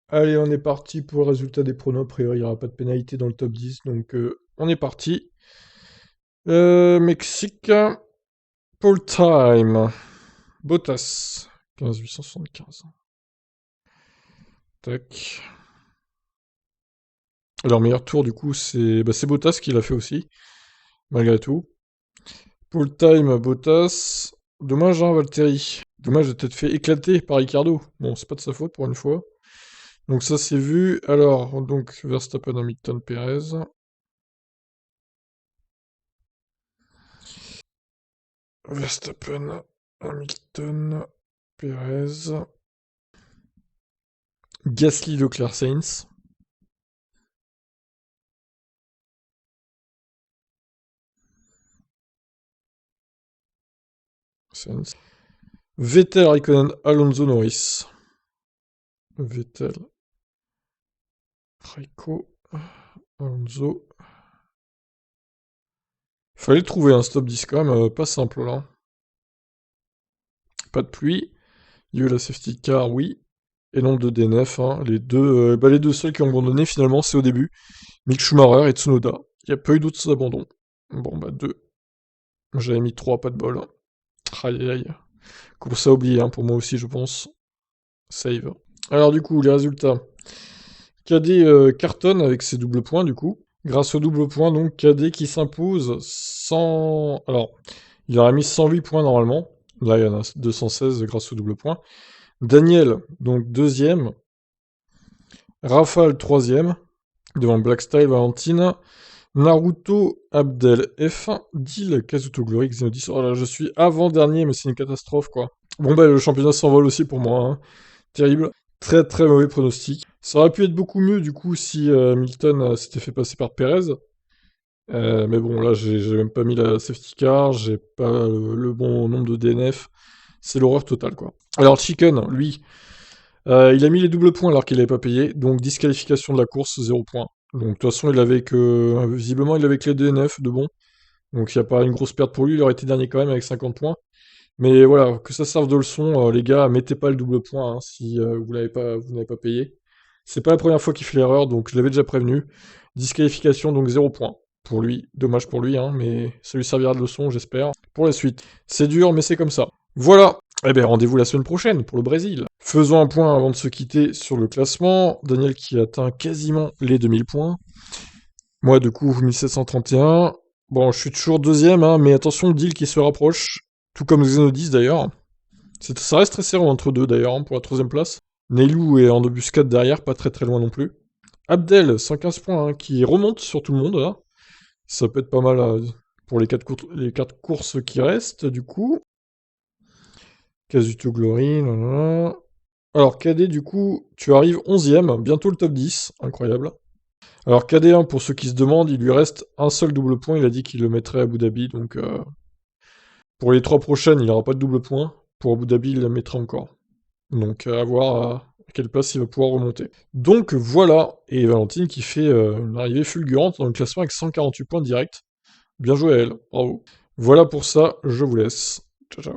Allez, on est parti pour le résultat des pronos. A priori, il n'y aura pas de pénalité dans le top 10, donc on est parti. Mexique, Paul Time, Bottas, 15875. Tac. Leur meilleur tour, du coup, c'est Bottas qui l'a fait aussi, malgré tout. Paul Time, Bottas. Dommage, hein, Valtteri. Dommage d'être fait éclater par Ricardo. Bon, c'est pas de sa faute pour une fois. Donc ça, c'est vu. Alors, donc, Verstappen, Hamilton, Perez. Verstappen, Hamilton, Perez, Gasly, Leclerc, Sainz. Sainz. Vettel, Raikkonen, Alonso, Norris. Vettel, Raikko, Alonso. Fallait trouver un stop 10 quand même, pas simple là. Pas de pluie. Il y a eu la safety car, oui. Et nombre de DNF, hein. Les deux seuls qui ont abandonné finalement, c'est au début. Mick Schumacher et Tsunoda. Il n'y a pas eu d'autres abandons. Bon, bah, deux. J'avais mis trois, pas de bol. Aïe aïe aïe. Course à oublier, hein, pour moi aussi, je pense. Save. Alors, du coup, les résultats. KD cartonne avec ses doubles points, du coup. Grâce aux doubles points, donc, KD qui s'impose sans. Alors, il aurait mis 108 points normalement. Là, il y en a 216 grâce aux doubles points. Daniel, donc, deuxième. Rafale, troisième. Devant Blackstyle, Valentine. Naruto, Abdel, F1. Dil, Kazuto Glory, Xenodis. Oh là, je suis avant-dernier, mais c'est une catastrophe, quoi. Bon, bah, le championnat s'envole aussi pour moi, hein. Terrible. Très très mauvais pronostic. Ça aurait pu être beaucoup mieux du coup si Milton s'était fait passer par Perez. Mais bon, là j'ai même pas mis la safety car, j'ai pas le bon nombre de DNF. C'est l'horreur totale quoi. Alors Chicken, lui, il a mis les doubles points alors qu'il n'avait pas payé, donc disqualification de la course, 0 points. Donc de toute façon, visiblement, il avait que les DNF de bon. Donc il n'y a pas une grosse perte pour lui, il aurait été dernier quand même avec 50 points. Mais voilà, que ça serve de leçon, les gars, mettez pas le double point hein, si vous n'avez pas payé. C'est pas la première fois qu'il fait l'erreur, donc je l'avais déjà prévenu. Disqualification, donc 0 point. Pour lui, dommage pour lui, hein, mais ça lui servira de leçon, j'espère, pour la suite. C'est dur, mais c'est comme ça. Voilà. Eh bien, rendez-vous la semaine prochaine pour le Brésil. Faisons un point avant de se quitter sur le classement. Daniel qui atteint quasiment les 2000 points. Moi, du coup, 1731. Bon, je suis toujours deuxième, hein, mais attention, deal qui se rapproche. Tout comme Xenodis d'ailleurs. Ça reste très serré entre deux d'ailleurs, hein, pour la troisième place. Neilou est en embuscade derrière, pas très très loin non plus. Abdel, 115 points, hein, qui remonte sur tout le monde là. Ça peut être pas mal pour les quatre courses qui restent du coup. Kazuto Glory, nanana. Alors KD du coup, tu arrives 11ème, bientôt le top 10, incroyable. Alors KD1, pour ceux qui se demandent, il lui reste un seul double point, il a dit qu'il le mettrait à Abu Dhabi, donc pour les trois prochaines, il n'aura pas de double point. Pour Abu Dhabi, il le mettra encore. Donc à voir à quelle place il va pouvoir remonter. Donc voilà, et Valentine qui fait une arrivée fulgurante dans le classement avec 148 points direct. Bien joué à elle, bravo. Voilà pour ça, je vous laisse. Ciao ciao.